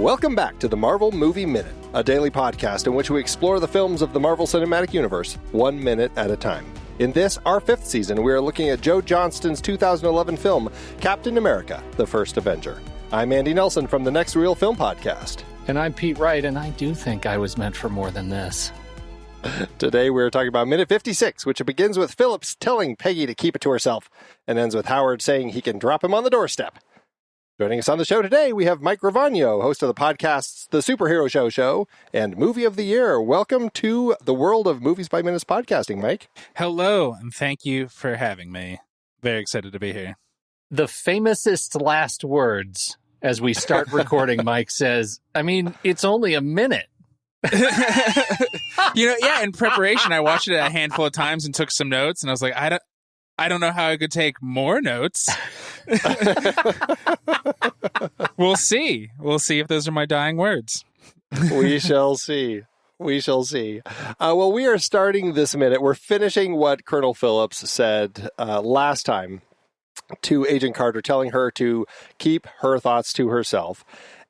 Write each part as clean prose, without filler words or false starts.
Welcome back to the Marvel Movie Minute, a daily podcast in which we explore the films of the Marvel Cinematic Universe 1 minute at a time. In this, our 5th season, we are looking at Joe Johnston's 2011 film, Captain America, The First Avenger. I'm Andy Nelson from the Next Reel Film Podcast. And I'm Pete Wright, and I do think I was meant for more than this. Today we're talking about minute 56, which begins with Phillips telling Peggy to keep it to herself, and ends with Howard saying he can drop him on the doorstep. Joining us on the show today, we have Mike Gravagno, host of the podcasts The Superhero Show and Movie of the Year. Welcome to the world of Movies by Minutes podcasting, Mike. Hello, and thank you for having me. Very excited to be here. The famousest last words as we start recording, Mike says, I mean, it's only a minute. In preparation, I watched it a handful of times and took some notes, and I was like, I don't know how I could take more notes. We'll see. We'll see if those are my dying words. We shall see. We shall see. Well, we are starting this minute. We're finishing what Colonel Phillips said last time to Agent Carter, telling her to keep her thoughts to herself.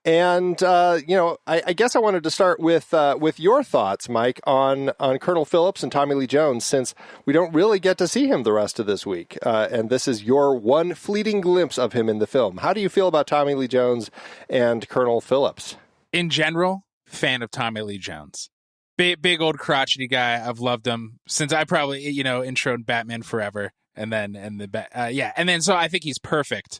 And, I guess I wanted to start with your thoughts, Mike, on Colonel Phillips and Tommy Lee Jones, since we don't really get to see him the rest of this week. And this is your one fleeting glimpse of him in the film. How do you feel about Tommy Lee Jones and Colonel Phillips? In general, fan of Tommy Lee Jones. Big old crotchety guy. I've loved him since I probably, introed Batman Forever. So I think he's perfect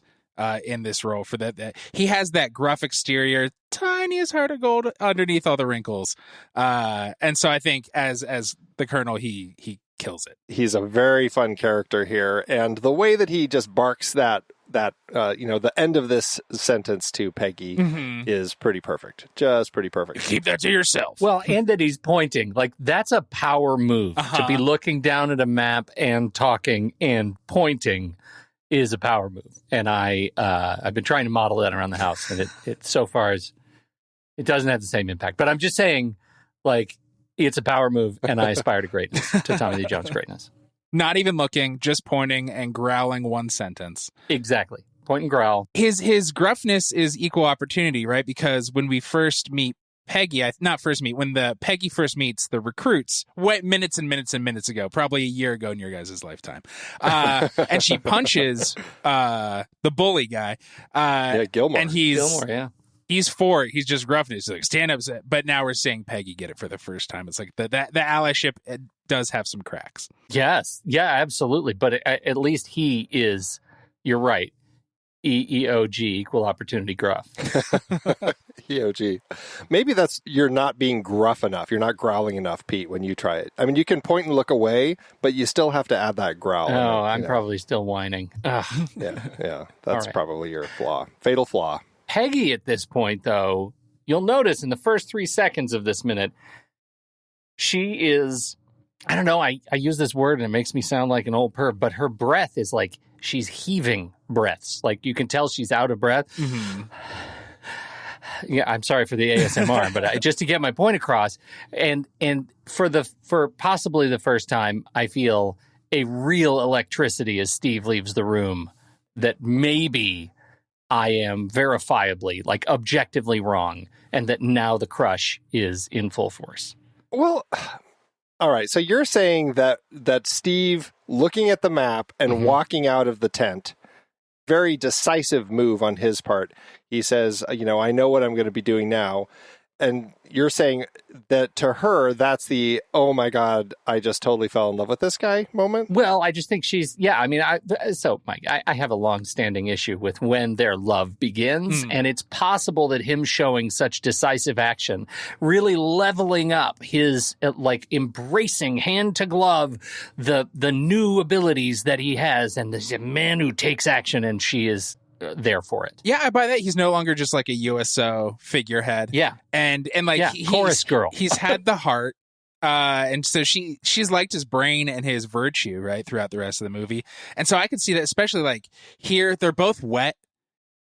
in this role for that. He has that gruff exterior, tiniest heart of gold underneath all the wrinkles. And so I think as the Colonel, he kills it. He's a very fun character here. And the way that he just barks the end of this sentence to Peggy is pretty perfect. Just pretty perfect. Keep that to yourself. Well, and that he's pointing. Like, that's a power move. To be looking down at a map and talking and pointing is a power move. And I've been trying to model that around the house, and it so far it doesn't have the same impact. But I'm just saying, like, it's a power move, and I aspire to greatness, to Tommy Lee Jones' greatness. Not even looking, just pointing and growling one sentence. Exactly. Point and growl. His gruffness is equal opportunity, right? Because when we first meet Peggy, when the Peggy first meets the recruits, minutes and minutes and minutes ago, probably a year ago in your guys' lifetime, and she punches the bully guy. Gilmore. And Gilmore, yeah. He's for it. He's just gruffness. He's like, stand up. But now we're seeing Peggy get it for the first time. It's like the allyship does have some cracks. Yes. Yeah, absolutely. But at least he is, you're right, EOG, equal opportunity gruff. EOG. Maybe you're not being gruff enough. You're not growling enough, Pete, when you try it. I mean, you can point and look away, but you still have to add that growl. Oh, I'm probably still whining. Yeah. That's right. Probably your flaw. Fatal flaw. Peggy, at this point, though, you'll notice in the first 3 seconds of this minute, she is, I don't know, I use this word and it makes me sound like an old perv, but her breath is like she's heaving breaths. Like, you can tell she's out of breath. Mm-hmm. Yeah, I'm sorry for the ASMR, but just to get my point across, and for possibly the first time, I feel a real electricity as Steve leaves the room that maybe I am verifiably, like, objectively wrong, and that now the crush is in full force. Well, all right. So you're saying that Steve looking at the map and walking out of the tent, very decisive move on his part. He says, I know what I'm going to be doing now. And you're saying that to her, that's the, oh my God, I just totally fell in love with this guy moment? Well, I just think Mike, I have a long-standing issue with when their love begins. And it's possible that him showing such decisive action, really leveling up his, embracing hand to glove, the new abilities that he has, and this man who takes action, and she is there for it. Yeah, I buy that. He's no longer just like a USO figurehead. Yeah. And chorus girl. He's had the heart. And so she's liked his brain and his virtue, right, throughout the rest of the movie. And so I could see that, especially like here, they're both wet.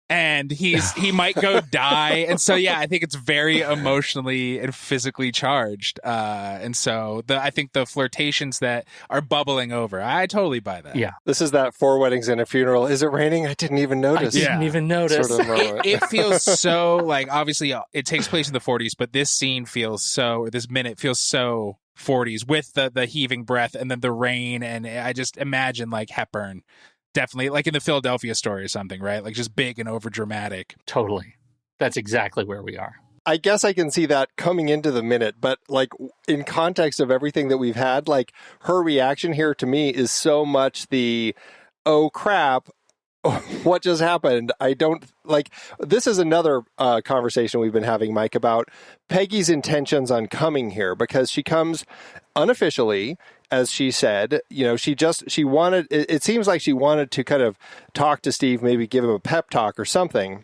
and he might go die. And so, yeah, I think it's very emotionally and physically charged. And so I think the flirtations that are bubbling over, I totally buy that. Yeah. This is that 4 weddings and a funeral. Is it raining? I didn't even notice. I didn't even notice. Sort of moment. It feels so, like, obviously it takes place in the 40s, but this scene feels so, or this minute feels so 40s with the heaving breath and then the rain. And I just imagine like Hepburn. Definitely, like in the Philadelphia Story or something, right? Like just big and over dramatic. Totally. That's exactly where we are. I guess I can see that coming into the minute, but like in context of everything that we've had, like her reaction here to me is so much the, oh crap, what just happened? I don't like, this is another conversation we've been having, Mike, about Peggy's intentions on coming here, because she comes unofficially, as she said, she wanted, it seems like she wanted to kind of talk to Steve, maybe give him a pep talk or something,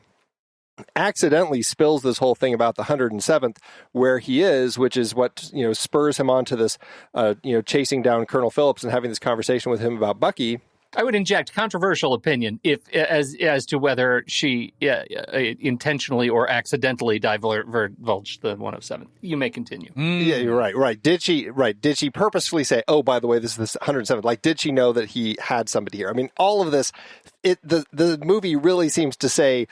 accidentally spills this whole thing about the 107th where he is, which is what, spurs him onto this, chasing down Colonel Phillips and having this conversation with him about Bucky. I would inject controversial opinion as to whether she intentionally or accidentally divulged the 107th. You may continue. Yeah, you're right. Right. Did she purposefully say, "Oh, by the way, this is the 107th"? Like, did she know that he had somebody here? I mean, all of this. The movie really seems to say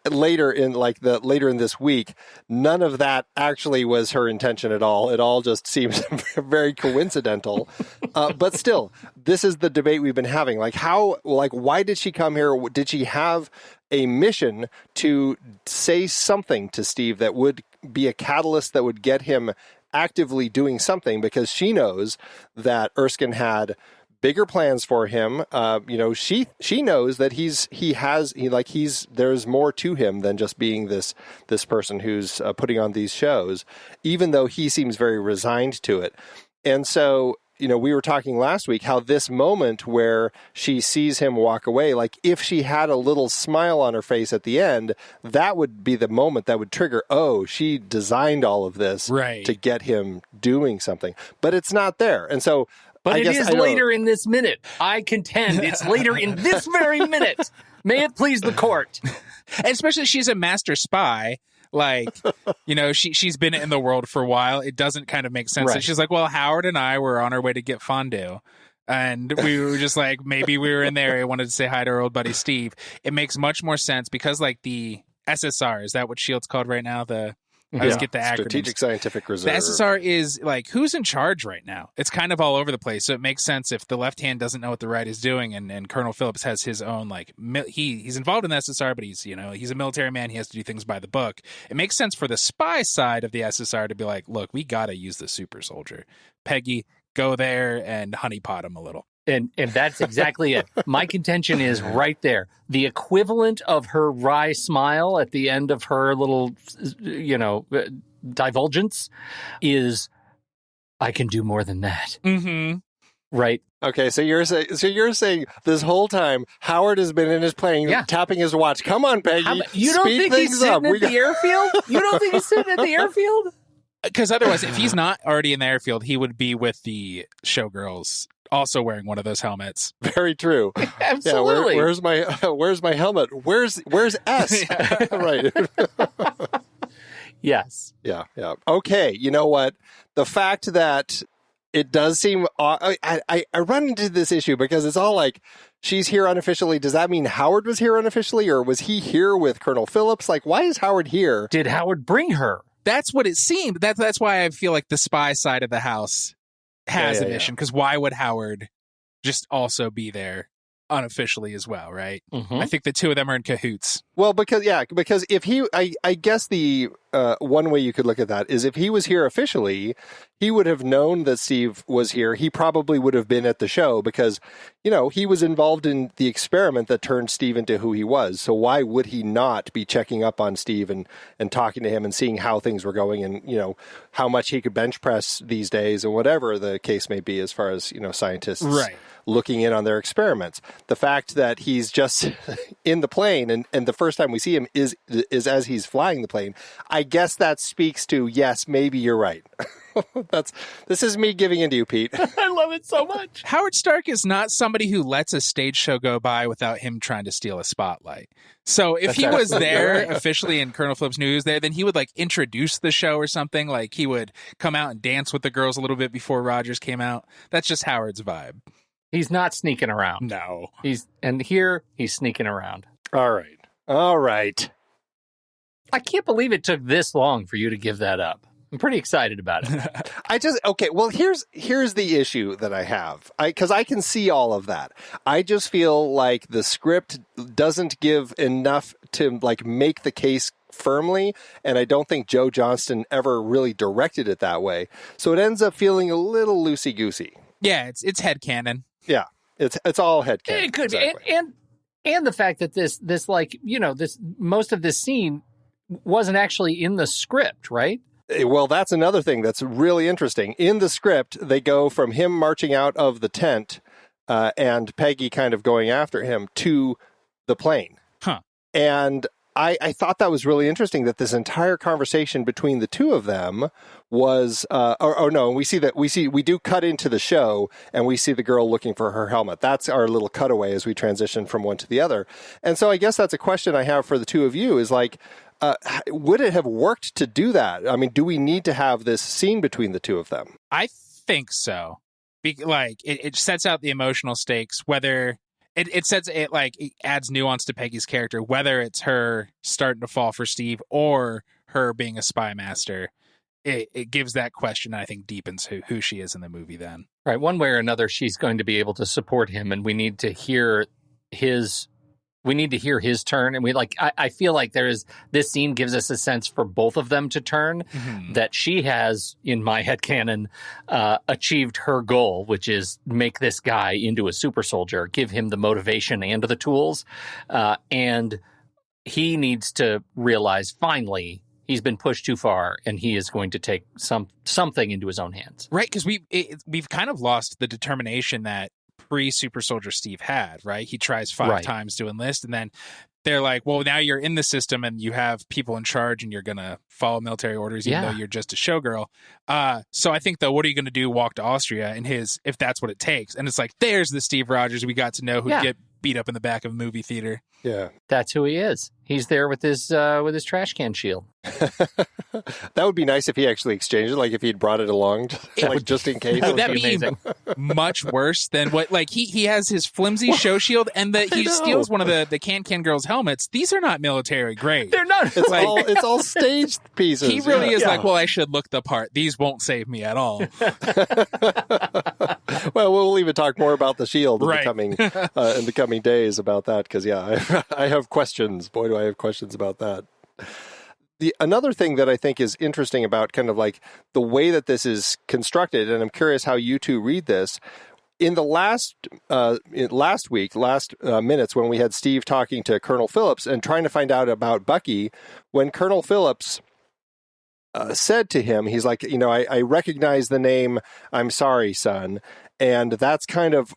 later in this week, none of that actually was her intention at all. It all just seems very coincidental. But still, this is the debate we've been having. Why did she come here? Did she have a mission to say something to Steve that would be a catalyst that would get him actively doing something? Because she knows that Erskine had bigger plans for him. She knows that there's more to him than just being this person who's putting on these shows, even though he seems very resigned to it. And so, we were talking last week how this moment where she sees him walk away, like if she had a little smile on her face at the end, that would be the moment that would trigger, oh, she designed all of this to get him doing something, but it's not there. And so, but it is later in this minute. I contend it's later in this very minute. May it please the court. And especially she's a master spy. Like, she's been in the world for a while. It doesn't kind of make sense. Right. And she's like, well, Howard and I were on our way to get fondue. And we were just like, maybe we were in there. I wanted to say hi to our old buddy Steve. It makes much more sense because like the SSR, is that what S.H.I.E.L.D.'s called right now? I always get the acronyms. Strategic Scientific Reserve. The SSR is like, who's in charge right now? It's kind of all over the place. So it makes sense if the left hand doesn't know what the right is doing, and Colonel Phillips has his own, like, he's involved in the SSR, but he's a military man. He has to do things by the book. It makes sense for the spy side of the SSR to be like, look, we got to use the super soldier. Peggy, go there and honeypot him a little. And that's exactly it. My contention is right there. The equivalent of her wry smile at the end of her little, divulgence is, I can do more than that. Mm-hmm. Right. Okay, so you're saying this whole time Howard has been in his plane, tapping his watch. Come on, Peggy. You don't think he's sitting at the airfield? You don't think he's sitting at the airfield? Because otherwise, if he's not already in the airfield, he would be with the showgirls, also wearing one of those helmets. Very true. Absolutely. Yeah, where's my helmet? Where's S? Right. Yes. Yeah. Okay. You know what? The fact that it does seem, I run into this issue because it's all like, she's here unofficially. Does that mean Howard was here unofficially, or was he here with Colonel Phillips? Like, why is Howard here? Did Howard bring her? That's what it seemed. That's why I feel like the spy side of the house has a mission, because why would Howard just also be there unofficially as well, right? Mm-hmm. I think the two of them are in cahoots. Well, because if he, I guess the one way you could look at that is if he was here officially, he would have known that Steve was here. He probably would have been at the show because, he was involved in the experiment that turned Steve into who he was. So why would he not be checking up on Steve and talking to him and seeing how things were going and, how much he could bench press these days and whatever the case may be as far as, scientists looking in on their experiments. The fact that he's just in the plane, and the first time we see him is as he's flying the plane. I guess that speaks to, yes, maybe you're right. This is me giving into you, Pete. I love it so much. Howard Stark is not somebody who lets a stage show go by without him trying to steal a spotlight. So if he was there officially and Colonel Phillips knew he was there, then he would like introduce the show or something. Like he would come out and dance with the girls a little bit before Rogers came out. That's just Howard's vibe. He's not sneaking around. No. He's sneaking around. All right. I can't believe it took this long for you to give that up. I'm pretty excited about it. Well, here's the issue that I have. Because I can see all of that. I just feel like the script doesn't give enough to like make the case firmly, and I don't think Joe Johnston ever really directed it that way. So it ends up feeling a little loosey-goosey. Yeah, it's headcanon. Yeah, it's all headcanon. It could exactly. be. And the fact that this like, this most of this scene wasn't actually in the script, right? Well, that's another thing that's really interesting. In the script, they go from him marching out of the tent and Peggy kind of going after him to the plane. Huh. And I thought that was really interesting that this entire conversation between the two of them was, we do cut into the show and we see the girl looking for her helmet. That's our little cutaway as we transition from one to the other. And so I guess that's a question I have for the two of you is like, would it have worked to do that? I mean, do we need to have this scene between the two of them? I think so. It sets out the emotional stakes, whether it adds nuance to Peggy's character, whether it's her starting to fall for Steve or her being a spy master. It gives that question, I think, deepens who she is in the movie then. Right. One way or another, she's going to be able to support him, and we need to hear his turn. And I feel like this scene gives us a sense for both of them to turn, that she has, in my headcanon, achieved her goal, which is make this guy into a super soldier, give him the motivation and the tools. And he needs to realize finally he's been pushed too far and he is going to take something into his own hands. Right. Because we've kind of lost the determination that pre-Super Soldier Steve had, right? He tries 5 times to enlist, and then they're like, well, now you're in the system and you have people in charge and you're going to follow military orders even though you're just a showgirl. So I think, though, what are you going to do? Walk to Austria and if that's what it takes. And it's like, there's the Steve Rogers we got to know who get beat up in the back of a movie theater. Yeah. That's who he is. He's there with his trash can shield. That would be nice if he actually exchanged it, like if he'd brought it along, just in case. Would that be amazing? Much worse than what? Like he has his flimsy show shield, and he steals one of the Can girls' helmets. These are not military grade. They're not. It's all staged pieces. He really is like, well, I should look the part. These won't save me at all. Well, we'll even talk more about the shield in the coming days about that, because I have questions. Boy, do I have questions about that. Another thing that I think is interesting about kind of like the way that this is constructed, and I'm curious how you two read this. In the last minutes when we had Steve talking to Colonel Phillips and trying to find out about Bucky, when Colonel Phillips said to him, he's like, I recognize the name, I'm sorry, son. And that's kind of,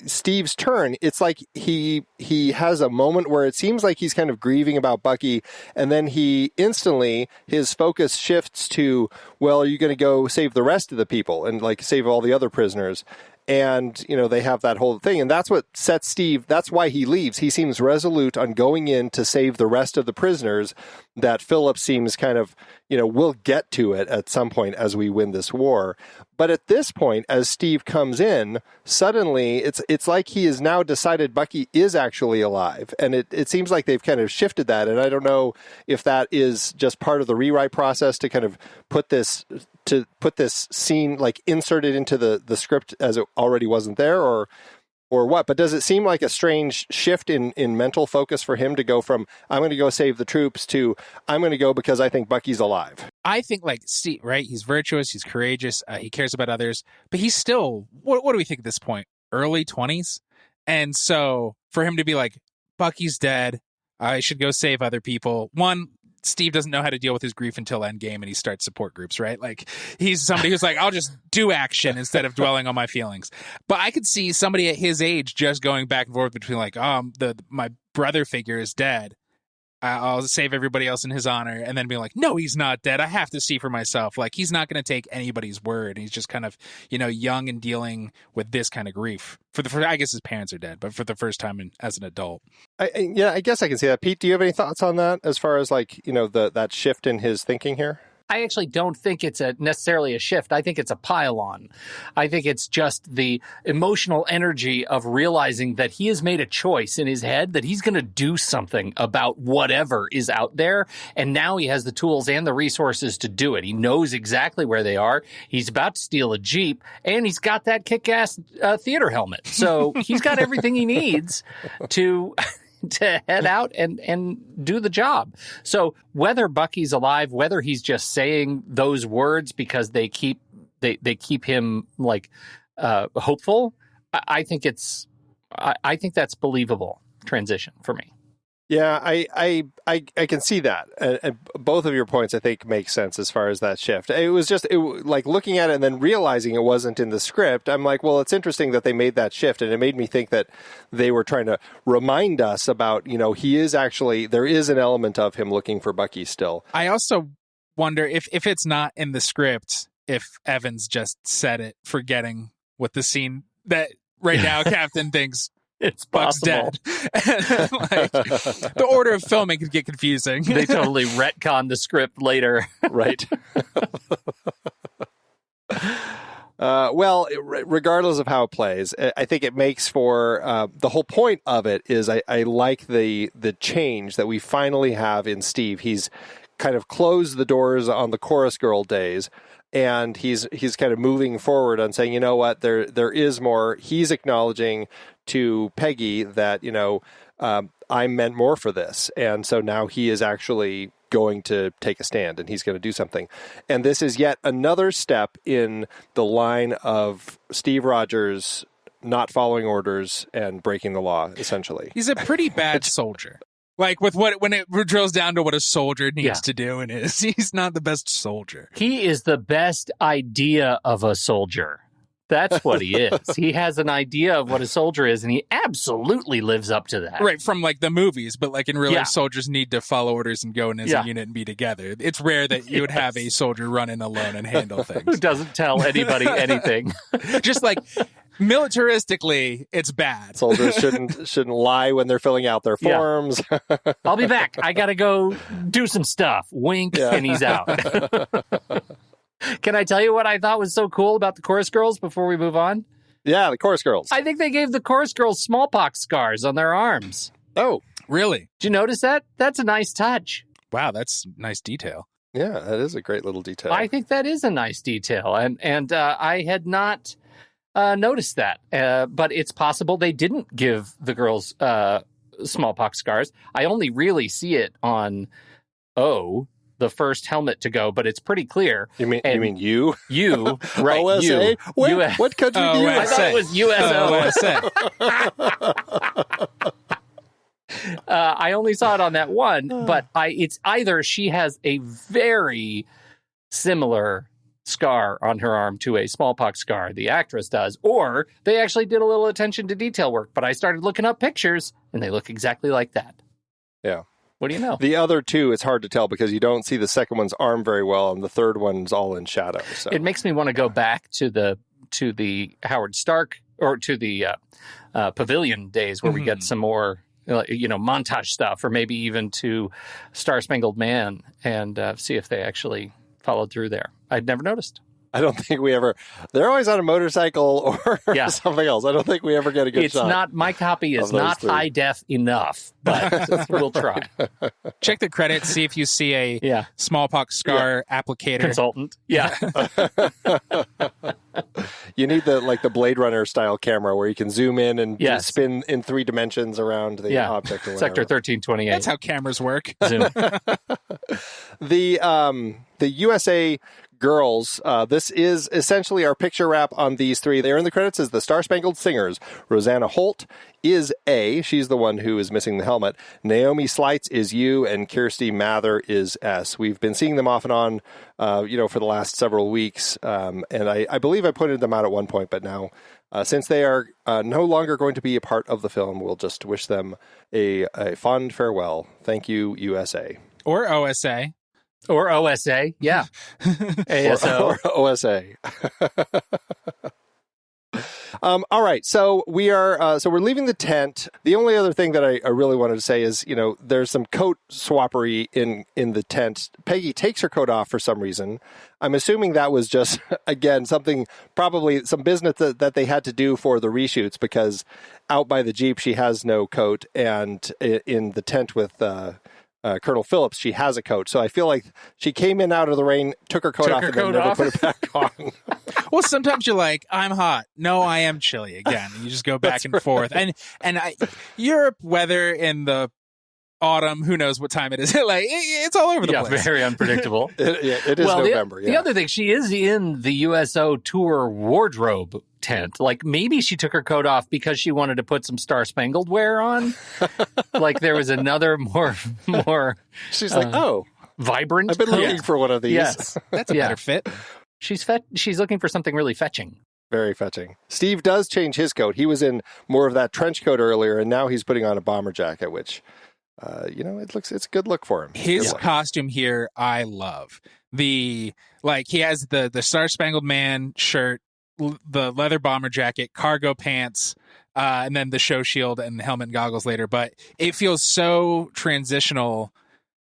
Steve's turn. It's like he has a moment where it seems like he's kind of grieving about Bucky, and then his focus shifts to, well, are you going to go save the rest of the people and like save all the other prisoners? And, they have that whole thing. And that's what sets Steve. That's why he leaves. He seems resolute on going in to save the rest of the prisoners, that Phillips seems kind of, we'll get to it at some point as we win this war. But at this point, as Steve comes in, suddenly it's like he has now decided Bucky is actually alive. And it seems like they've kind of shifted that. And I don't know if that is just part of the rewrite process to kind of put this scene, like insert it into the script as it already wasn't there, or what. But does it seem like a strange shift in mental focus for him to go from, I'm going to go save the troops, to I'm going to go because I think Bucky's alive? I think like Steve, right? He's virtuous, he's courageous, he cares about others, but he's still, what do we think at this point? Early 20s? And so for him to be like, Bucky's dead, I should go save other people. One, Steve doesn't know how to deal with his grief until Endgame, and he starts support groups, right? Like, he's somebody who's like, I'll just do action instead of dwelling on my feelings. But I could see somebody at his age just going back and forth between like, my brother figure is dead. I'll save everybody else in his honor, and then be like, no, he's not dead. I have to see for myself. Like, he's not going to take anybody's word. He's just kind of, young and dealing with this kind of grief. I guess his parents are dead, but for the first time as an adult. I guess I can see that. Pete, do you have any thoughts on that as far as that shift in his thinking here? I actually don't think it's necessarily a shift. I think it's a pile-on. I think it's just the emotional energy of realizing that he has made a choice in his head that he's going to do something about whatever is out there, and now he has the tools and the resources to do it. He knows exactly where they are. He's about to steal a Jeep, and he's got that kick-ass theater helmet. So he's got everything he needs to head out and do the job. So whether Bucky's alive, whether he's just saying those words because they keep him hopeful, I think that's believable transition for me. Yeah, I can see that. And both of your points, I think, make sense as far as that shift. It was just like looking at it and then realizing it wasn't in the script. I'm like, well, it's interesting that they made that shift. And it made me think that they were trying to remind us about, he is actually, there is an element of him looking for Bucky still. I also wonder if it's not in the script, if Evans just said it, forgetting what the scene that right now Captain thinks it's Buck's possible. Dead. The order of filming could get confusing. They totally retcon the script later. Right. Well, regardless of how it plays, I think it makes for the whole point of it is I like the change that we finally have in Steve. He's kind of closed the doors on the chorus girl days. And he's kind of moving forward on saying, you know what, there is more. He's acknowledging to Peggy that, I meant more for this. And so now he is actually going to take a stand and he's going to do something. And this is yet another step in the line of Steve Rogers not following orders and breaking the law, essentially. He's a pretty bad soldier. Like when it drills down to what a soldier needs to do, and he's not the best soldier. He is the best idea of a soldier. That's what he is. He has an idea of what a soldier is, and he absolutely lives up to that. Right, from the movies, but in real life, soldiers need to follow orders and go in as a unit and be together. It's rare that you would have a soldier run in alone and handle things. Who doesn't tell anybody anything. Just militaristically, it's bad. Soldiers shouldn't lie when they're filling out their forms. Yeah. I'll be back. I got to go do some stuff. Wink, and he's out. Can I tell you what I thought was so cool about the chorus girls before we move on? Yeah, the chorus girls. I think they gave the chorus girls smallpox scars on their arms. Oh, really? Did you notice that? That's a nice touch. Wow, that's nice detail. Yeah, that is a great little detail. I think that is a nice detail, and I had not noticed that, but it's possible they didn't give the girls smallpox scars. I only really see it on the first helmet to go, but it's pretty clear. You mean you? You, right? OSA? You. What country do you? I thought it was USO. I only saw it on that one, but it's either she has a very similar scar on her arm to a smallpox scar, the actress does, or they actually did a little attention to detail work. But I started looking up pictures, and they look exactly like that. Yeah. What do you know? The other two, it's hard to tell because you don't see the second one's arm very well, and the third one's all in shadow. So it makes me want to go back to the Howard Stark or to the Pavilion days where we get some more montage stuff, or maybe even to Star Spangled Man and see if they actually followed through there. I'd never noticed. I don't think we ever. They're always on a motorcycle or something else. I don't think we ever get a good shot. It's not. My copy is not high def enough, but we'll try. Check the credits. See if you see a smallpox scar applicator consultant. Yeah. You need the Blade Runner style camera where you can zoom in and spin in 3 dimensions around the object. Or Sector 1328. That's how cameras work. Zoom. The USA girls, this is essentially our picture wrap on these 3. There in the credits is the Star Spangled Singers. Rosanna Holt is A. She's the one who is missing the helmet. Naomi Slights is U, and Kirsty Mather is S. We've been seeing them off and on, for the last several weeks, and I believe I pointed them out at one point, but now Since they are no longer going to be a part of the film, we'll just wish them a fond farewell. Thank you, USA. Or OSA. Or OSA, yeah. ASO. Or OSA. All right, so we're leaving the tent. The only other thing that I really wanted to say is, there's some coat swappery in the tent. Peggy takes her coat off for some reason. I'm assuming that was just, again, probably some business that they had to do for the reshoots, because out by the Jeep, she has no coat, and in the tent with Colonel Phillips, she has a coat. So I feel like she came in out of the rain, took her coat off, and then never put it back on. Well, sometimes you're like, I'm hot. No, I am chilly again. You just go back and forth. And Europe weather in the autumn, who knows what time it is. Like, it's all over the place. Yeah, very unpredictable. It is November. The other thing, she is in the USO tour wardrobe tent. Like, maybe she took her coat off because she wanted to put some Star Spangled wear on. Like, there was another more. She's like, oh, vibrant. I've been looking for one of these. Yes, that's a better fit. She's looking for something really fetching. Very fetching. Steve does change his coat. He was in more of that trench coat earlier, and now he's putting on a bomber jacket, which, it's a good look for him. His costume here, I love. He has the Star Spangled Man shirt, the leather bomber jacket, cargo pants, and then the show shield and the helmet and goggles later. But it feels so transitional.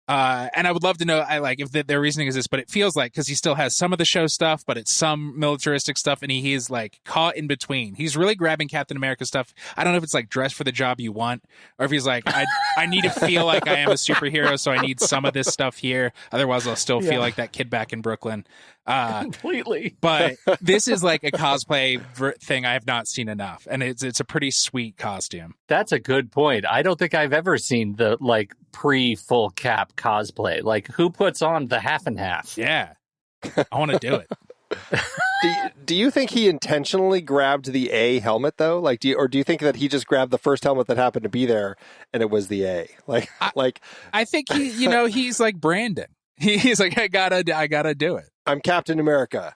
And I would love to know, if their reasoning is this, but it feels like, because he still has some of the show stuff, but it's some militaristic stuff, and he is caught in between. He's really grabbing Captain America stuff. I don't know if it's dress for the job you want, or if he's like, I need to feel like I am a superhero, so I need some of this stuff here. Otherwise, I'll still feel like that kid back in Brooklyn. Completely. But this is a cosplay thing I have not seen enough, and it's a pretty sweet costume. That's a good point. I don't think I've ever seen the pre-full cap cosplay. Who puts on the half and half? Yeah, I want to do it. Do you think he intentionally grabbed the A helmet though? Do you think that he just grabbed the first helmet that happened to be there and it was the A? I think he's like Brandon. He's like, I gotta do it. I'm Captain America.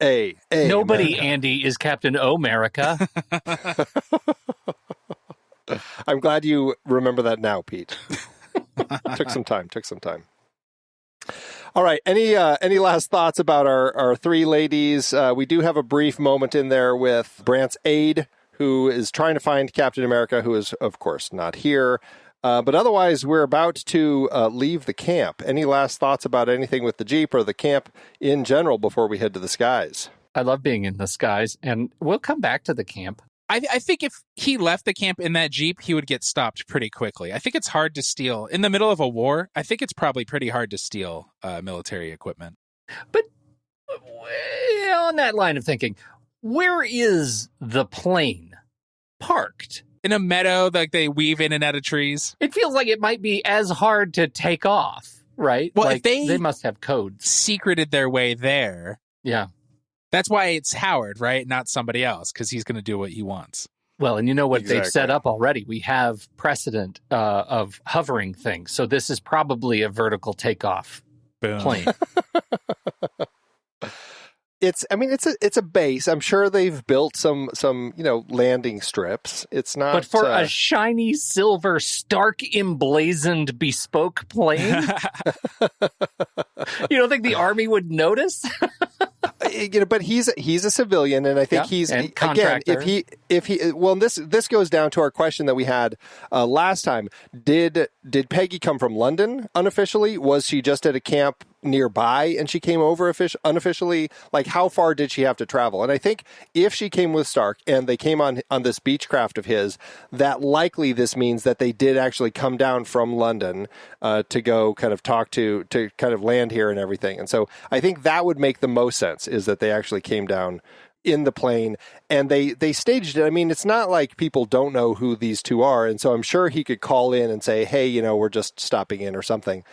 A Nobody, America. Andy, is Captain America. I'm glad you remember that now, Pete. Took some time. All right. Any last thoughts about our three ladies? We do have a brief moment in there with Brant's aide, who is trying to find Captain America, who is, of course, not here. But otherwise, we're about to leave the camp. Any last thoughts about anything with the Jeep or the camp in general before we head to the skies? I love being in the skies, and we'll come back to the camp. I think if he left the camp in that Jeep, he would get stopped pretty quickly. I think it's hard to steal. In the middle of a war, I think it's probably pretty hard to steal military equipment. But on that line of thinking, where is the plane parked? In a meadow, they weave in and out of trees. It feels like it might be as hard to take off, right? Well, if they must have codes. Secreted their way there. Yeah. That's why it's Howard, right? Not somebody else, because he's going to do what he wants. Well, and you know what they've set up already? We have precedent of hovering things. So this is probably a vertical takeoff plane. It's a base. I'm sure they've built some landing strips. It's not. But for a shiny silver Stark emblazoned bespoke plane, you don't think the Army would notice? But he's a civilian, and I think he's again. This goes down to our question that we had last time. Did Peggy come from London unofficially? Was she just at a camp nearby and she came over unofficially? How far did she have to travel? And I think if she came with Stark and they came on this Beechcraft of his, that likely this means that they did actually come down from London to go kind of talk to kind of land here and everything. And so I think that would make the most sense, is that they actually came down in the plane and they staged it. I mean, it's not like people don't know who these two are. And so I'm sure he could call in and say, hey, we're just stopping in or something.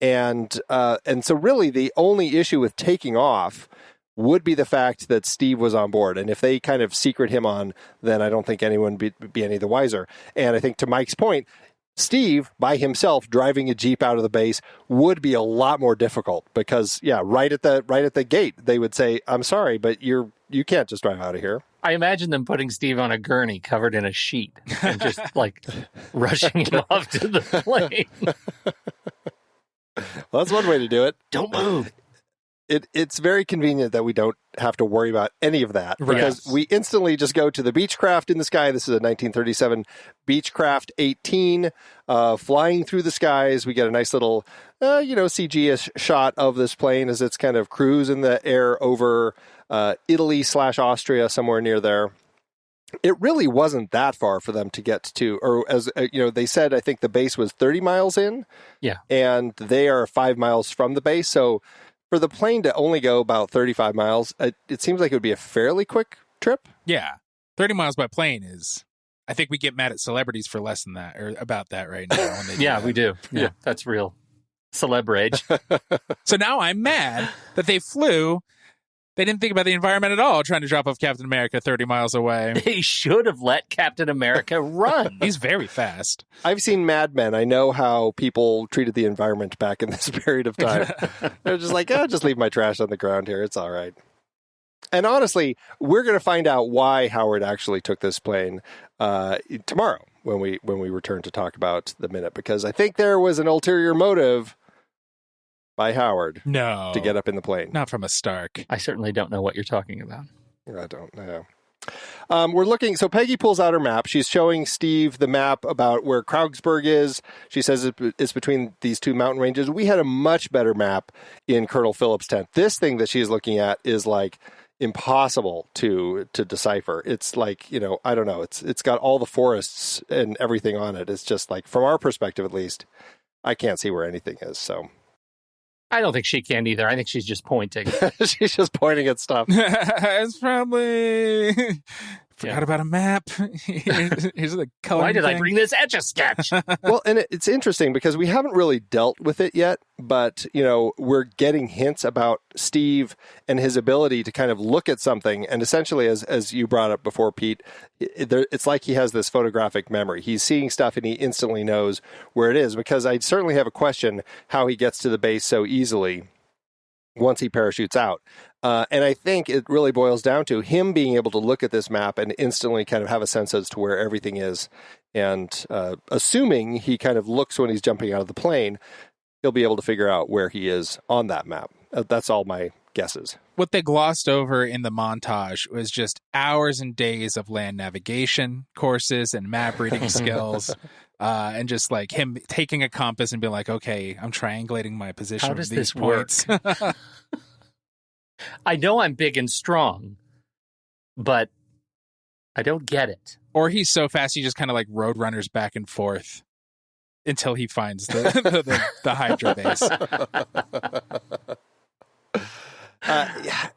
And so really the only issue with taking off would be the fact that Steve was on board. And if they kind of secret him on, then I don't think anyone would be any the wiser. And I think to Mike's point, Steve by himself driving a Jeep out of the base would be a lot more difficult because right at the gate, they would say, I'm sorry, but you're You can't just drive out of here. I imagine them putting Steve on a gurney covered in a sheet and just like rushing him off to the plane. Well, that's one way to do it. Don't move. It's very convenient that we don't have to worry about any of that because we instantly just go to the Beechcraft in the sky. This is a 1937 Beechcraft 18 flying through the skies. We get a nice little, CG-ish shot of this plane as it's kind of cruising the air over Italy/Austria, somewhere near there. It really wasn't that far for them to get to, or as they said, I think the base was 30 miles in. Yeah. And they are 5 miles from the base. So for the plane to only go about 35 miles, it seems like it would be a fairly quick trip. Yeah. 30 miles by plane is, I think we get mad at celebrities for less than that, or about that right now. When they do Yeah, that. we do. Yeah, that's real. Celeb rage. So now I'm mad that they flew. They didn't think about the environment at all, trying to drop off Captain America 30 miles away. They should have let Captain America run. He's very fast. I've seen Mad Men. I know how people treated the environment back in this period of time. They're just like, just leave my trash on the ground here. It's all right. And honestly, we're going to find out why Howard actually took this plane tomorrow when we return to talk about the minute, because I think there was an ulterior motive by Howard to get up in the plane. Not from a Stark. I certainly don't know what you're talking about. I don't know. We're looking. So Peggy pulls out her map. She's showing Steve the map about where Kraugsburg is. She says it's between these two mountain ranges. We had a much better map in Colonel Phillips' tent. This thing that she's looking at is like impossible to decipher. It's like, I don't know. It's got all the forests and everything on it. It's just like, from our perspective at least, I can't see where anything is. So I don't think she can either. I think she's just pointing. she's just pointing at stuff. It's probably forgot about a map. Here's the color. Why did I bring this Etch-a-Sketch? Well, and it's interesting because we haven't really dealt with it yet, but we're getting hints about Steve and his ability to kind of look at something, and essentially, as you brought up before, Pete, it's like he has this photographic memory. He's seeing stuff and he instantly knows where it is. Because I certainly have a question how he gets to the base so easily once he parachutes out. And I think it really boils down to him being able to look at this map and instantly kind of have a sense as to where everything is. And assuming he kind of looks when he's jumping out of the plane, he'll be able to figure out where he is on that map. That's all my guesses. What they glossed over in the montage was just hours and days of land navigation courses and map reading skills. And just like him taking a compass and being like, okay, I'm triangulating my position. How does these this work? I know I'm big and strong, but I don't get it. Or he's so fast he just kind of like road runners back and forth until he finds the Hydra base.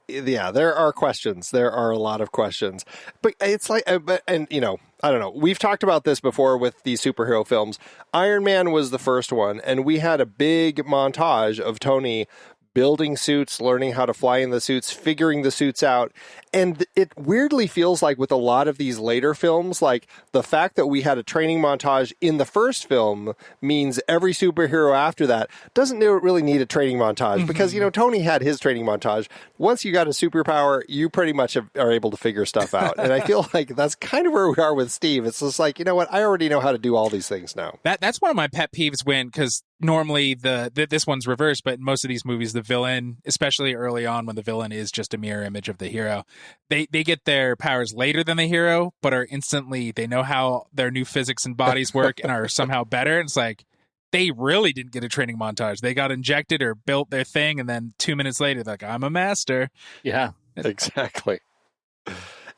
Yeah, there are questions. There are a lot of questions. But it's like, I don't know. We've talked about this before with these superhero films. Iron Man was the first one, and we had a big montage of Tony building suits, learning how to fly in the suits, figuring the suits out. And it weirdly feels like with a lot of these later films, like the fact that we had a training montage in the first film means every superhero after that doesn't really need a training montage because, Tony had his training montage. Once you got a superpower, you pretty much are able to figure stuff out. And I feel like that's kind of where we are with Steve. It's just like, you know what? I already know how to do all these things now. That's one of my pet peeves because normally this one's reversed, but in most of these movies, the villain, especially early on when the villain is just a mirror image of the hero, they get their powers later than the hero, but are instantly, they know how their new physics and bodies work and are somehow better. And it's like, they really didn't get a training montage. They got injected or built their thing, and then 2 minutes later, they're like, I'm a master. Yeah. Exactly.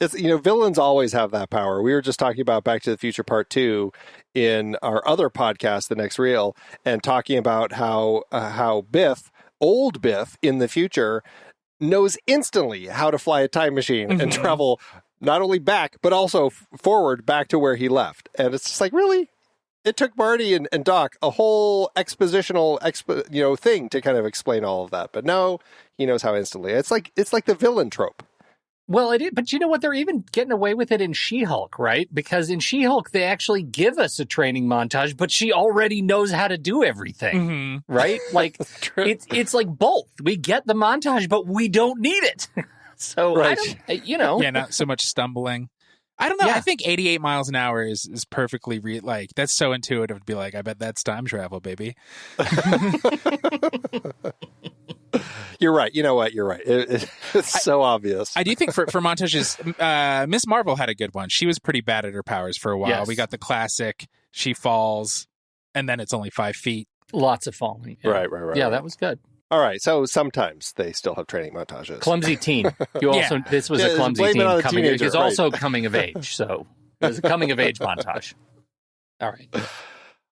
It's, villains always have that power. We were just talking about Back to the Future Part 2 in our other podcast, The Next Reel, and talking about how Biff, old Biff in the future, knows instantly how to fly a time machine and travel not only back, but also forward back to where he left. And it's just like, really? It took Marty and Doc a whole expositional thing to kind of explain all of that. But no, he knows how instantly. It's like the villain trope. Well, it is, but you know what? They're even getting away with it in She-Hulk, right? Because in She-Hulk, they actually give us a training montage, but she already knows how to do everything, right? Like, it's like both. We get the montage, but we don't need it. So, Right. Yeah, not so much stumbling. I don't know. Yeah. I think 88 miles an hour is perfectly like that's so intuitive to be like, I bet that's time travel, baby. You're right. You know what? You're right. It's so obvious. I do think for montages, Miss Marvel had a good one. She was pretty bad at her powers for a while. Yes. We got the classic, she falls, and then it's only 5 feet. Lots of falling. Yeah. Right. Yeah, right. that was good. All right. So sometimes they still have training montages. Clumsy teen. You also Yeah. this was Yeah, a clumsy blame it teen on the coming. teenager, It's right. also coming of age. So it was a coming of age montage. All right.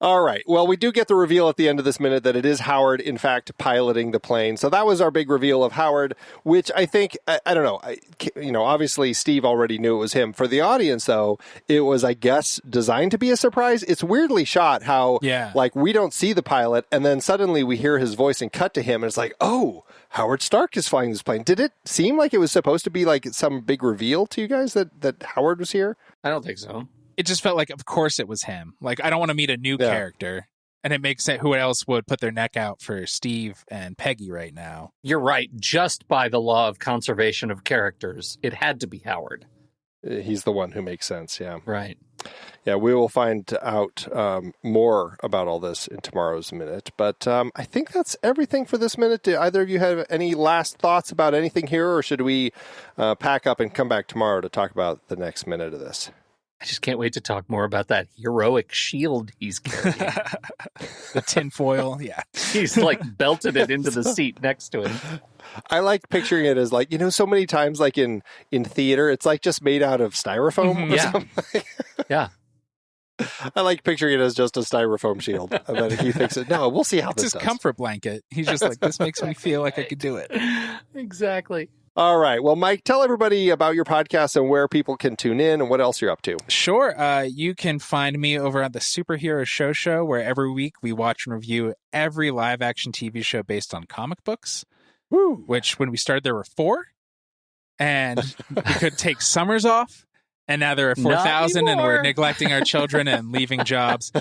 All right. Well, we do get the reveal at the end of this minute that it is Howard, in fact, piloting the plane. So that was our big reveal of Howard, which I think, I don't know, obviously Steve already knew it was him. For the audience, though, it was, I guess, designed to be a surprise. It's weirdly shot how, like, we don't see the pilot, and then suddenly we hear his voice and cut to him, and it's like, oh, Howard Stark is flying this plane. Did it seem like it was supposed to be, like, some big reveal to you guys that Howard was here? I don't think so. It just felt like, of course, it was him. Like, I don't want to meet a new character. And it makes sense. Who else would put their neck out for Steve and Peggy right now? You're right. Just by the law of conservation of characters, it had to be Howard. He's the one who makes sense, yeah. Right. Yeah, we will find out more about all this in tomorrow's minute. But I think that's everything for this minute. Do either of you have any last thoughts about anything here, or should we pack up and come back tomorrow to talk about the next minute of this? I just can't wait to talk more about that heroic shield he's carrying. The tinfoil, yeah. He's like belted it into the seat next to him. I like picturing it as like, so many times like in theater, it's like just made out of styrofoam or something. Yeah. I like picturing it as just a styrofoam shield. And then he thinks, no, we'll see how it's this his does. comfort blanket. He's just like, this makes me feel like I could do it. Exactly. All right. Well, Mike, tell everybody about your podcast and where people can tune in and what else you're up to. Sure. You can find me over at the Superhero Show, where every week we watch and review every live-action TV show based on comic books. Woo. Which, when we started, there were 4. And we could take summers off. And now there are 4,000, and we're neglecting our children and leaving jobs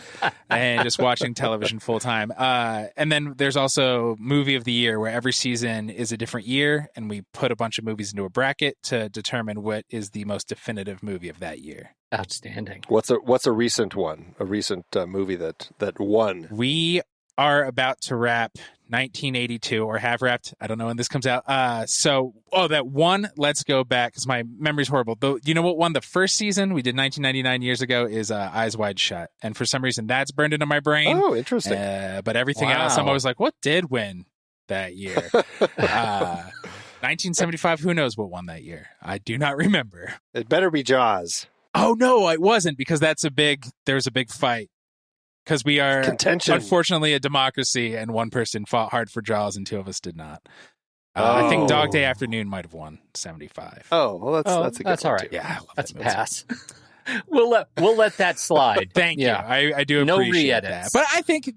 and just watching television full time. And then there's also Movie of the Year, where every season is a different year, and we put a bunch of movies into a bracket to determine what is the most definitive movie of that year. Outstanding. What's a recent one? A recent movie that won? We are about to wrap 1982, or have wrapped. I don't know when this comes out. That one, let's go back, because my memory's horrible. You know what won the first season? We did 1999 years ago, is Eyes Wide Shut. And for some reason, that's burned into my brain. Oh, interesting. But everything else, I'm always like, what did win that year? 1975, who knows what won that year? I do not remember. It better be Jaws. Oh, no, it wasn't, because there's a big fight. Because we are, unfortunately, a democracy, and one person fought hard for Jaws and 2 of us did not. I think Dog Day Afternoon might have won 75. Oh, well, that's a good that's one all right. too. Yeah, that's a pass. We'll let that slide. Thank you. I do appreciate that. But I think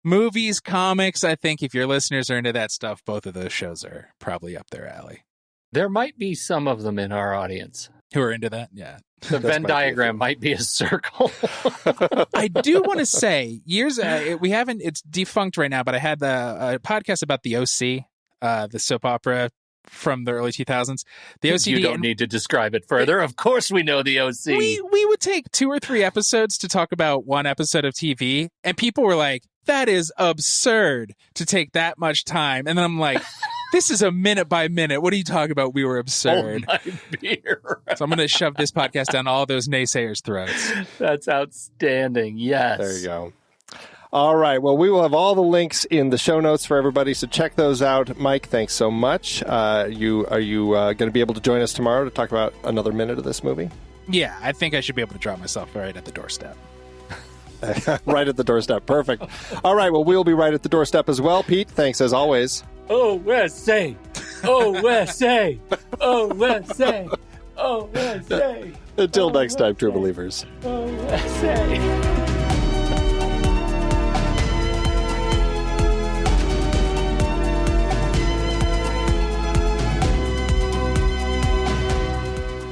movies, comics, I think if your listeners are into that stuff, both of those shows are probably up their alley. There might be some of them in our audience who are into that. Yeah. The Venn diagram might be a circle. I do want to say, it's defunct right now, but I had a podcast about the OC, the soap opera from the early 2000s. The OCD. You don't need to describe it further. Of course we know the OC. We would take 2 or 3 episodes to talk about one episode of TV, and people were like, that is absurd to take that much time. And then I'm like, this is a minute by minute. What are you talking about? We were absurd. Hold my beer. So I'm going to shove this podcast down all those naysayers' throats. That's outstanding. Yes. There you go. All right. Well, we will have all the links in the show notes for everybody, so check those out. Mike, thanks so much. Are you going to be able to join us tomorrow to talk about another minute of this movie? Yeah, I think I should be able to drop myself right at the doorstep. Right at the doorstep. Perfect. All right. Well, we'll be right at the doorstep as well. Pete, thanks as always. OSA! OSA! OSA! OSA! Until next time, true believers. OSA!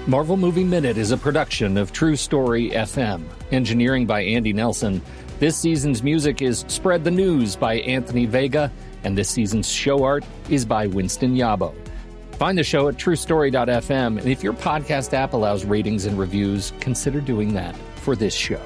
Marvel Movie Minute is a production of True Story FM. Engineering by Andy Nelson. This season's music is Spread the News by Anthony Vega, and this season's show art is by Winston Yabo. Find the show at truestory.fm, and if your podcast app allows ratings and reviews, consider doing that for this show.